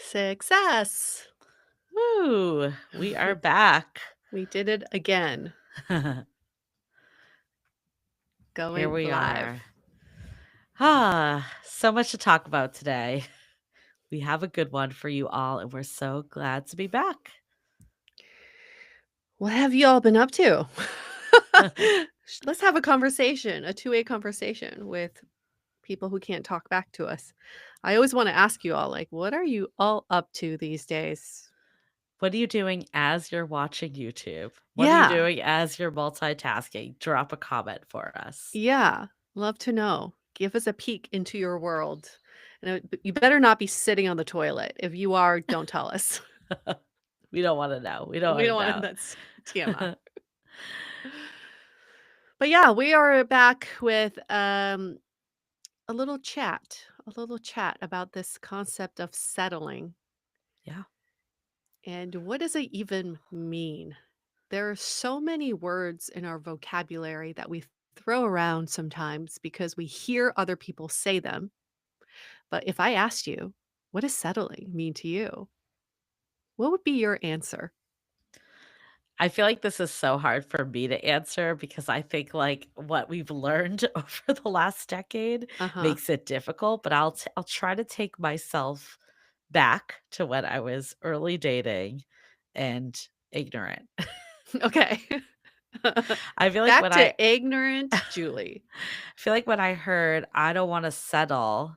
Success. Woo! We are back. We did it again. Here Going we live. are. So much to talk about today. We have a good one for you all, and we're so glad to be back. What have you all been up to? Let's have a conversation, a two-way conversation with people who can't talk back to us. I always want to ask you all, like, what are you all up to these days? What are you doing as you're watching YouTube? What are you Yeah. doing as you're multitasking? Drop a comment for us. Yeah. Love to know. Give us a peek into your world. And you better not be sitting on the toilet. If you are, don't tell us. We don't want to know. We don't We want don't want to, to that's TMI. But yeah, we are back with a little chat about this concept of settling. Yeah. And what does it even mean? There are so many words in our vocabulary that we throw around sometimes because we hear other people say them. But if I asked you, what does settling mean to you? What would be your answer? I feel like this is so hard for me to answer because I think like what we've learned over the last decade Uh-huh. makes it difficult, but I'll try to take myself back to when I was early dating and ignorant. Okay. I feel like Back when to I ignorant Julie. feel like when I heard I don't want to settle,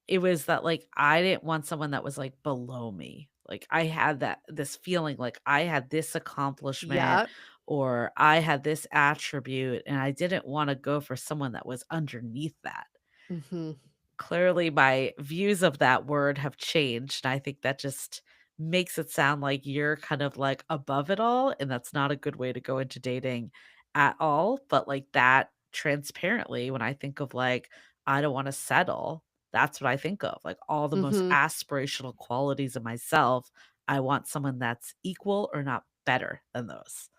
it was that, like, I didn't want someone that was, like, below me. Like, I had this feeling like I had this accomplishment Yeah. or I had this attribute, and I didn't wanna go for someone that was underneath that. Mhm. Clearly, my views of that word have changed, and I think that just makes it sound like you're kind of, like, above it all, and that's not a good way to go into dating at all, but, like, that transparently, when I think of, like, I don't wanna settle, that's what I think of, like, all the most Mhm. aspirational qualities of myself, I want someone that's equal or not better than those.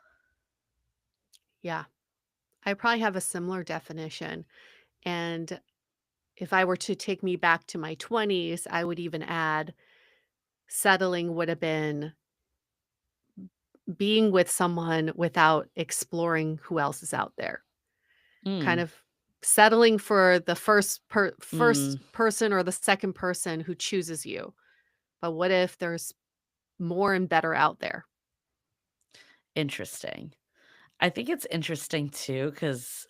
Yeah. I probably have a similar definition. And if I were to take me back to my 20s, I would even add settling would have been being with someone without exploring who else is out there. Kind Mm, of settling for the first mm, person or the second person who chooses you. But what if there's more and better out there? interesting. I think it's interesting too because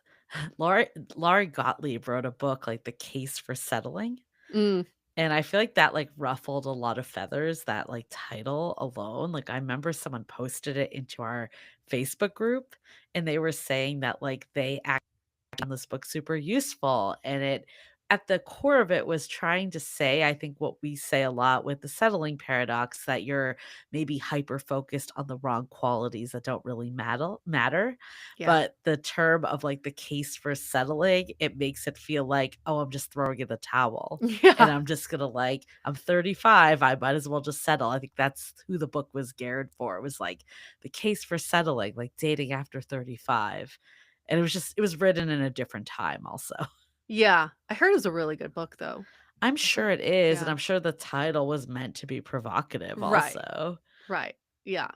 Laurie Gottlieb wrote a book, like, The Case for Settling, Mm, and I feel like that, like, ruffled a lot of feathers, that, like, title alone. Like, I remember someone posted it into our Facebook group, and they were saying that, like, they found this book super useful, and it at the core of it was trying to say, I think what we say a lot with the settling paradox, that you're maybe hyper focused on the wrong qualities that don't really matter. yeah. But the term of like the case for settling, it makes it feel like, oh, I'm just throwing in the towel. And Yeah. I'm just gonna like, I'm 35, I might as well just settle. I think that's who the book was geared for. It was like the case for settling, like dating after 35. And it was written in a different time also. Yeah. I heard it was a really good book, though. I'm I heard sure it is, and yeah. I'm sure the title was meant to be provocative Right. also. Right. Yeah.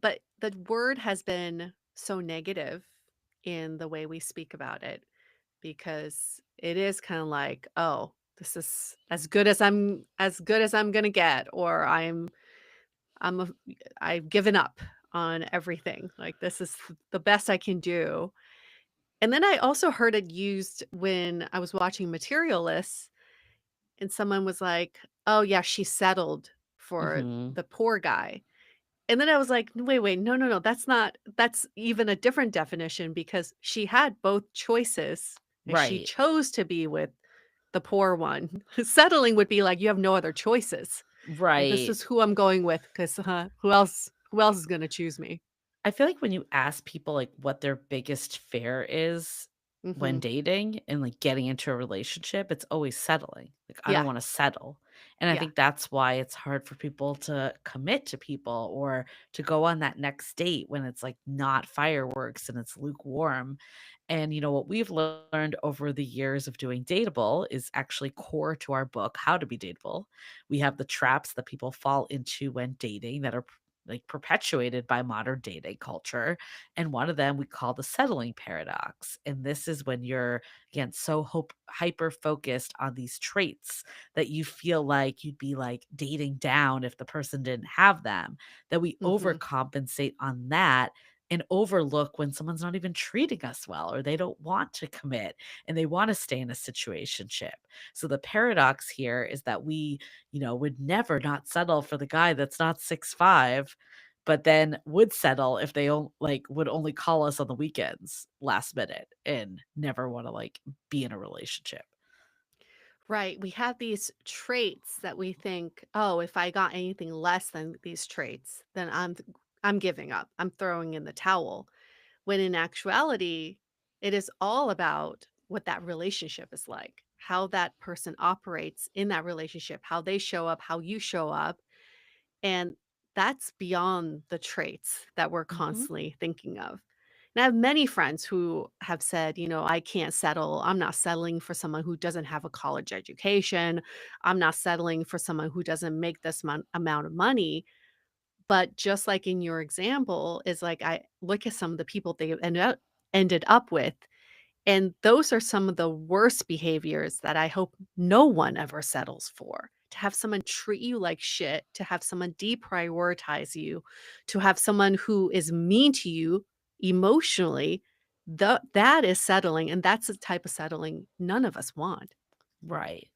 But the word has been so negative in the way we speak about it because it is kind of like, oh, this is as good as I'm gonna get, or I'm a, I've given up on everything. Like this is the best I can do. And then I also heard it used when I was watching Materialists, and someone was like, "Oh yeah, she settled for Mhm. the poor guy." And then I was like, "Wait, wait, no, no, no, that's even a different definition because she had both choices and she Right. chose to be with the poor one." Settling would be like, you have no other choices. Like, this Right. is who I'm going with 'cause, who else is gonna choose me? I feel like when you ask people, like, what their biggest fear is when Mhm. dating and, like, getting into a relationship, it's always settling. Like, I don't Yeah, wanna settle. And I yeah. think that's why it's hard for people to commit to people or to go on that next date when it's, like, not fireworks and it's lukewarm. And, what we've learned over the years of doing Dateable is actually core to our book, How to Be Dateable. We have the traps that people fall into when dating that are like perpetuated by modern dating culture. And one of them we call the settling paradox. And this is when you're, again, so hyper focused on these traits that you feel like you'd be like dating down if the person didn't have them, that we Mhm. overcompensate on that and overlook when someone's not even treating us well or they don't want to commit and they want to stay in a situationship. So the paradox here is that we, would never not settle for the guy that's not 6'5", but then would settle if they would only call us on the weekends last minute and never want to be in a relationship. Right, we have these traits that we think, "Oh, if I got anything less than these traits, then I'm giving up. I'm throwing in the towel." When in actuality, it is all about what that relationship is like, how that person operates in that relationship, how they show up, how you show up, and that's beyond the traits that we're Mhm. constantly thinking of. And I have many friends who have said, "I can't settle. I'm not settling for someone who doesn't have a college education. I'm not settling for someone who doesn't make this amount of money." But just like in your example, is like I look at some of the people they ended up with, and those are some of the worst behaviors that I hope no one ever settles for. To have someone treat you like shit, to have someone deprioritize you, to have someone who is mean to you emotionally, that is settling, and that's the type of settling none of us want. Right.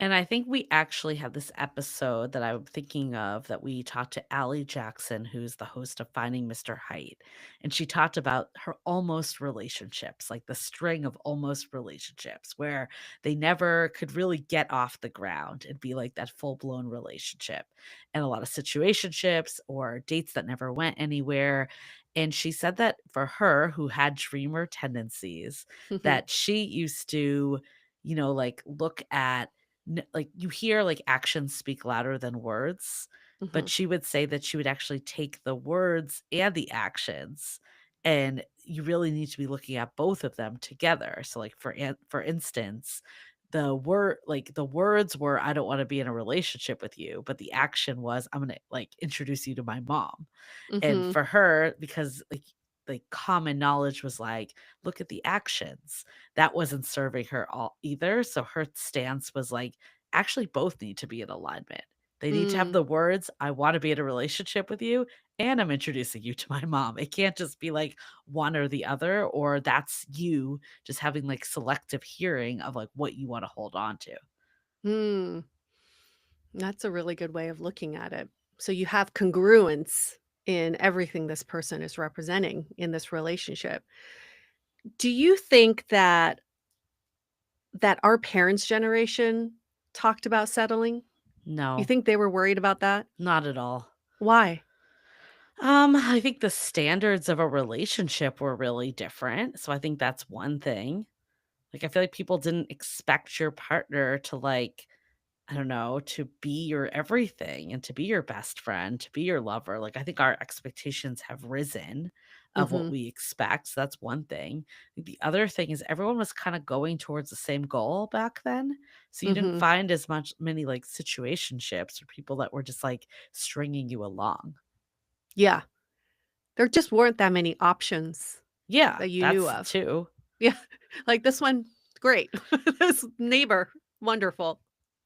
And I think we actually have this episode that I'm thinking of that we talked to Allie Jackson, who's the host of Finding Mr. Height. And she talked about her almost relationships, like the string of almost relationships where they never could really get off the ground and be like that full blown relationship. And a lot of situationships or dates that never went anywhere. And she said that for her, who had dreamer tendencies, Mhm, that she used to, look at you hear like actions speak louder than words, but mhm, she would say that she would actually take the words and the actions, and you really need to be looking at both of them together. So, like for instance, the words were I don't want to be in a relationship with you, but the action was I'm gonna introduce you to my mom. And mhm, for her, because, common knowledge was like, "Look at the actions." That wasn't serving her all either, so her stance was like, "Actually, both need to be in alignment." They need to have mm, the words, "I wanna be in a relationship with you, and I'm introducing you to my mom." It can't just be, like, one or the other, or that's you just having, selective hearing of, what you wanna hold on to. mm. That's a really good way of looking at it. So you have congruence in everything this person is representing in this relationship. Do you think that our parents' generation talked about settling? You No, think they were worried about that? not at all. Why? I think the standards of a relationship were really different, so I think that's one thing. I feel like people didn't expect your partner to, I don't know, to be your everything and to be your best friend, to be your lover. I think our expectations have risen of what Mhm, we expect, so that's one thing. I think the other thing is everyone was kinda going towards the same goal back then, so you didn't mhm. find as many, situationships or people that were just, stringing you along. Yeah. There just weren't that many options Yeah, that you knew that's of. too. Yeah. Like this one, great. This neighbor, wonderful.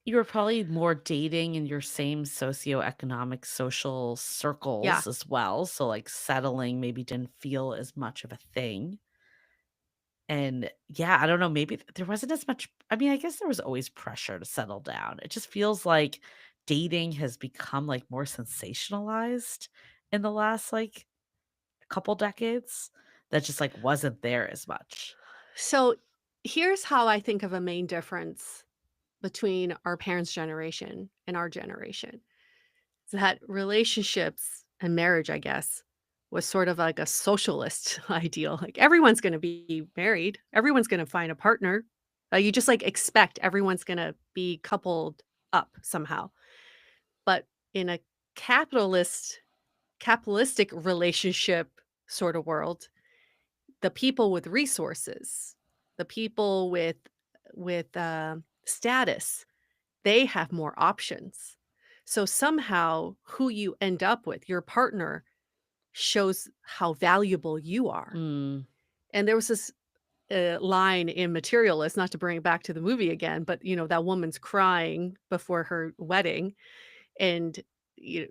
You were probably more dating in your same socioeconomic social Yeah. circles as well, so, settling maybe didn't feel as much of a thing, and, yeah, I don't know, maybe there wasn't as much I mean, I guess there was always pressure to settle down. It just feels like dating has become, more sensationalized in the last, couple decades that just, wasn't there as much. So here's how I think of a main difference between our parents' generation and our generation. Is that relationships and marriage, I guess, was sort of like a socialist ideal. Like everyone's going to be married, everyone's going to find a partner. You just like expect everyone's going to be coupled up somehow. But in a capitalist capitalistic relationship sort of world, the people with resources, the people with status, they have more options. So somehow who you end up with, your partner, shows how valuable you are. Mm, And there was this line in Materialist, not to bring it back to the movie again, but that woman's crying before her wedding, and the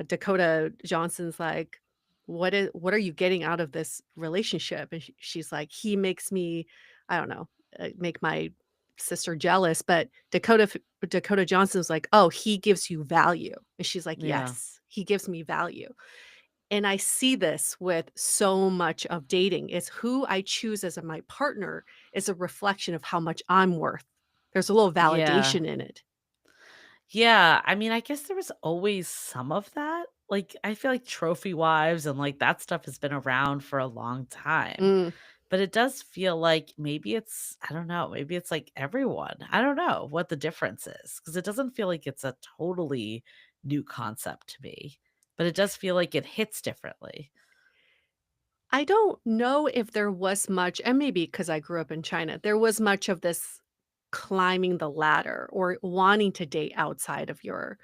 Dakota Johnson's like, what are you getting out of this relationship?" And she's like, "He makes me, I don't know, make my sister jealous." But Dakota Johnson's like, "Oh, he gives you value." And she's like, yeah. "Yes, he gives me value." And I see this with so much of dating. It's who I choose as my partner is a reflection of how much I'm worth. There's a little Yeah. validation in it. Yeah, I mean, I guess there was always some of that. Like, I feel like trophy wives and like that stuff has been around for a long time. Mm, But it does feel like maybe it's, I don't know, maybe it's like everyone. I don't know what the difference is because it doesn't feel like it's a totally new concept to me. But it does feel like it hits differently. I don't know if there was much, and maybe because I grew up in China, there was much of this climbing the ladder or wanting to date outside of your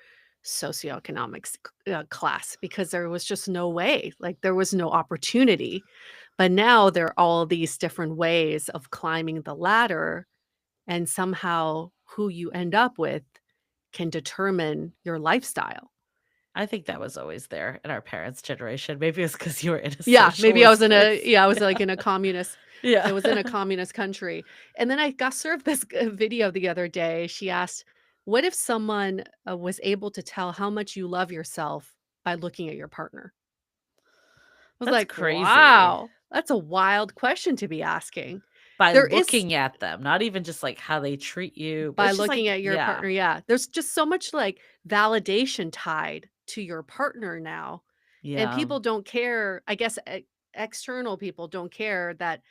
socioeconomics class because there was just no way, like there was no opportunity. But now there are all these different ways of climbing the ladder, and somehow who you end up with can determine your lifestyle. I think that was always there in our parents' generation. Maybe it's because you were in a Yeah, maybe I was socialist in a place. yeah, I was, like, Yeah. in a communist Yeah. it was in a communist country, and then I got served this video the other day. She asked, "What if someone, was able to tell how much you love yourself by looking at your partner?" I was That's like, crazy. "Wow, that's a wild question to be asking." By There is looking at them, not even just, like, how they treat you, but By it's just like looking at your yeah, partner, yeah. There's just so much, like, validation tied to your partner now, and yeah. people don't care, I guess, external people don't care that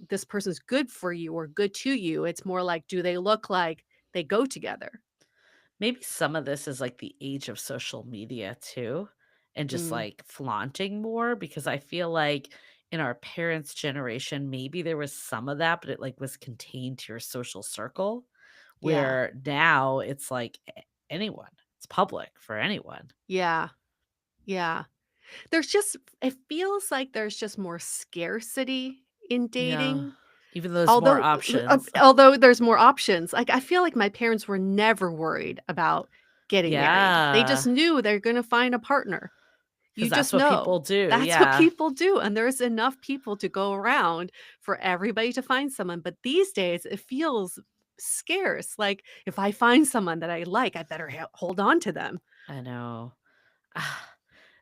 this person's good for you or good to you. It's more like, do they look like they go together? Maybe some of this is, like, the age of social media too, and just, Mm, like, flaunting more because I feel like in our parents' generation, maybe there was some of that, but it, like, was contained to your social circle, yeah, where now it's like anyone. It's public for anyone. yeah, yeah. There's just it feels like there's just more scarcity in Yeah. dating. Even though there's more Although options. although there's more options, like, I feel like my parents were never worried about getting married. They just Yeah, knew they're gonna find a partner. because You that's just what know. people do, That's what yeah. people do, and there's enough people to go around for everybody to find someone, but these days, it feels scarce, like, if I find someone that I like, I better hold on to them. I know.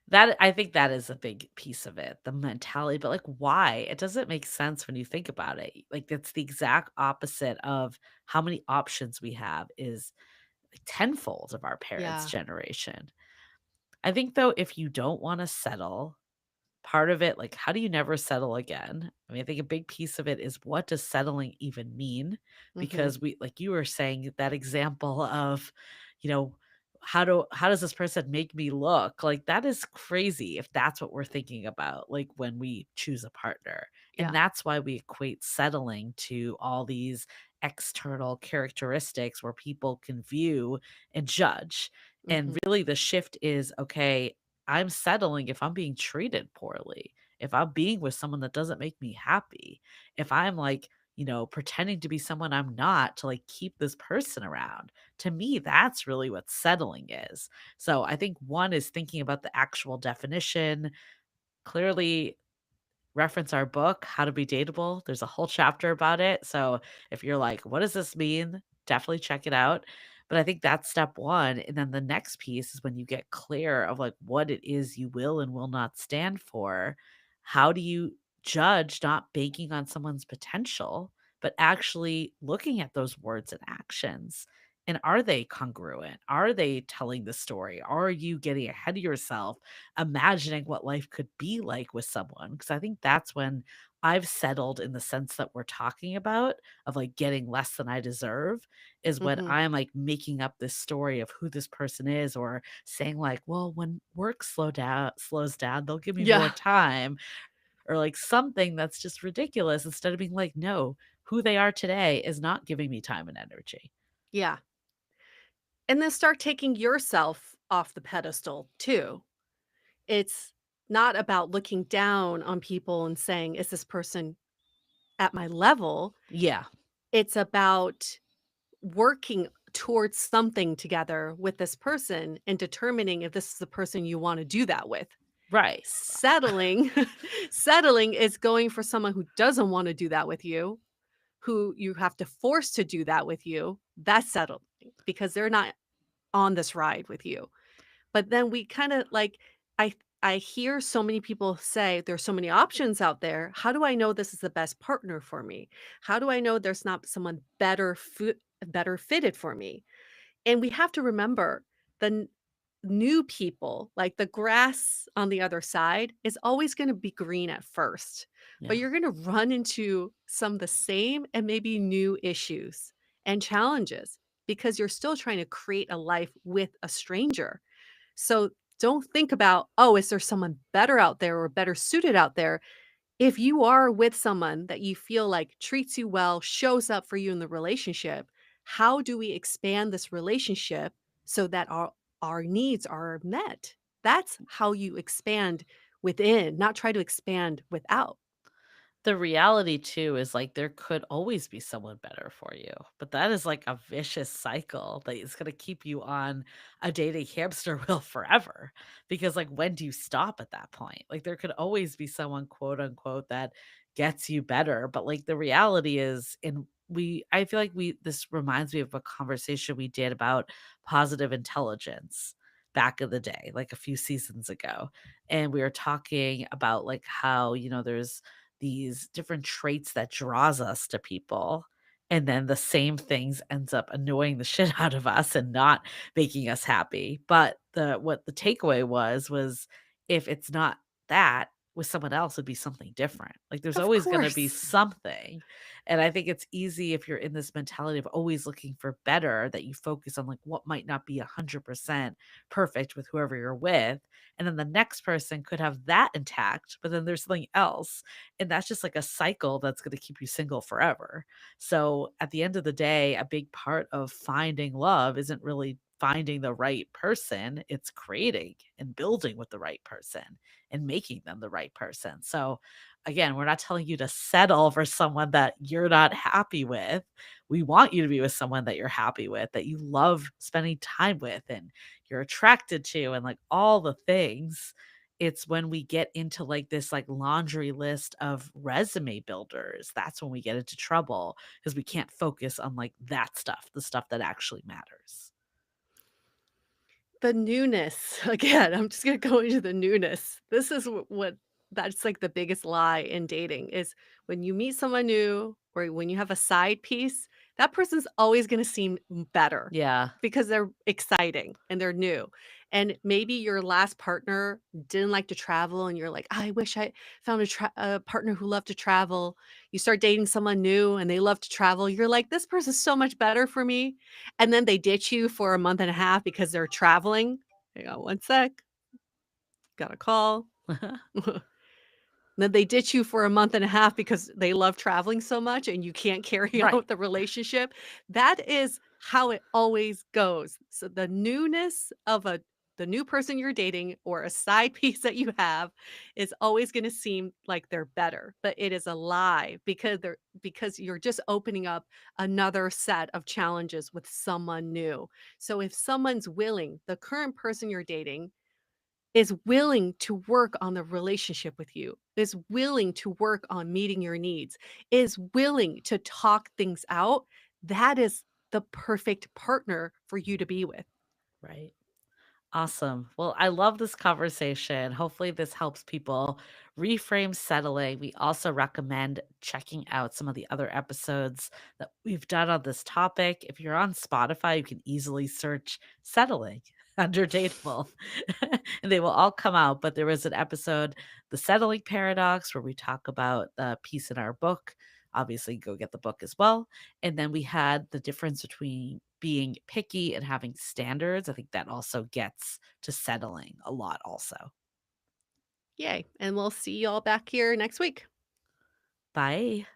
That I think that is a big piece of it, the mentality, but, like, why? It doesn't make sense when you think about it. Like, it's the exact opposite of how many options we have is, like, tenfold of our parents' Yeah. generation. I think, though, if you don't wanna settle, part of it, like, how do you never settle again? I mean, I think a big piece of it is what does settling even mean? Mhm. Because we like you were saying that example of, you know, how does this person make me look? Like that is crazy if that's what we're thinking about, like when we choose a partner. And Yeah. that's why we equate settling to all these external characteristics where people can view and judge. And Mhm. really the shift is okay, I'm settling if I'm being treated poorly, if I'm being with someone that doesn't make me happy, if I'm like, pretending to be someone I'm not to like keep this person around. To me, that's really what settling is. So I think one is thinking about the actual definition. Clearly, reference our book, How to Be Dateable. There's a whole chapter about it. So if you're like, what does this mean? Definitely check it out. But I think that's step one. And then the next piece is when you get clear of like what it is you will and will not stand for. How do you judge not banking on someone's potential, but actually looking at those words and actions? And are they congruent? Are they telling the story? Are you getting ahead of yourself imagining what life could be like with someone, because I think that's when I've settled in the sense that we're talking about of, like, getting less than I deserve, is when Mhm. I'm, like, making up this story of who this person is or saying, like, "Well, when work slows down, they'll give me more Yeah. time." or like something that's just ridiculous instead of being like, no, who they are today is not giving me time and energy. Yeah. And then start taking yourself off the pedestal too. It's not about looking down on people and saying, "Is this person at my level?" Yeah. It's about working towards something together with this person and determining if this is the person you wanna do that with. Right. Settling settling is going for someone who doesn't wanna do that with you, who you have to force to do that with you. That's settling because they're not on this ride with you. But then we kinda like I I hear so many people say, "There's so many options out there. How do I know this is the best partner for me? How do I know there's not someone better fitted for me?" And we have to remember the new people, like the grass on the other side is always gonna be green at first, but Yeah. you're gonna run into some of the same and maybe new issues and challenges because you're still trying to create a life with a stranger. So don't think about, "Oh, is there someone better out there or better suited out there?" If you are with someone that you feel like treats you well, shows up for you in the relationship, how do we expand this relationship so that our needs are met? That's how you expand within, not try to expand without. The reality too is like there could always be someone better for you, but that is like a vicious cycle that is going to keep you on a dating hamster wheel forever. Because like when do you stop at that point? Like there could always be someone quote unquote that gets you better, but like the reality is in we I feel like we this reminds me of a conversation we did about positive intelligence back in the day, like a few seasons ago. And we were talking about like how, there's these different traits that draws us to people, and then the same things ends up annoying the shit out of us and not making us happy. But the takeaway was if it's not that, with someone else, it'd be something different. Like, there's Of always gonna be course. something, and I think it's easy if you're in this mentality of always looking for better, that you focus on, like, what might not be 100% perfect with whoever you're with, and then the next person could have that intact, but then there's something else, and that's just like a cycle that's gonna keep you single forever. So, at the end of the day, a big part of finding love isn't really finding the right person, it's creating and building with the right person and making them the right person. So, again, we're not telling you to settle for someone that you're not happy with. We want you to be with someone that you're happy with, that you love spending time with and you're attracted to, and like all the things. It's when we get into like this like laundry list of resume builders, that's when we get into trouble because we can't focus on like that stuff, the stuff that actually matters. The newness. Again, I'm just gonna go into the newness. This is what that's like the biggest lie in dating is when you meet someone new or when you have a side piece, that person's always gonna seem better Yeah. because they're exciting and they're new. And maybe your last partner didn't like to travel and you're like, I wish I found a partner who loved to travel. You start dating someone new and they love to travel. You're like, this person's so much better for me, and then they ditch you for a month and a half because they're traveling. Hang on one sec, got a call. Then they ditch you for a month and a half because they love traveling so much and you can't carry Right. out the relationship. That is how it always goes. So the newness of the new person you're dating or a side piece that you have is always going to seem like they're better, but it is a lie because you're just opening up another set of challenges with someone new. So if someone's willing, the current person you're dating is willing to work on the relationship with you, is willing to work on meeting your needs, is willing to talk things out, that is the perfect partner for you to be with. Right. Awesome. Well, I love this conversation. Hopefully, this helps people reframe settling. We also recommend checking out some of the other episodes that we've done on this topic. If you're on Spotify, you can easily search settling under Dateable, and they will all come out. But there was an episode, The Settling Paradox, where we talk about the piece in our book. Obviously, go get the book as well. And then we had the difference between being picky and having standards. I think that also gets to settling a lot also. Yay. And we'll see you all back here next week. Bye.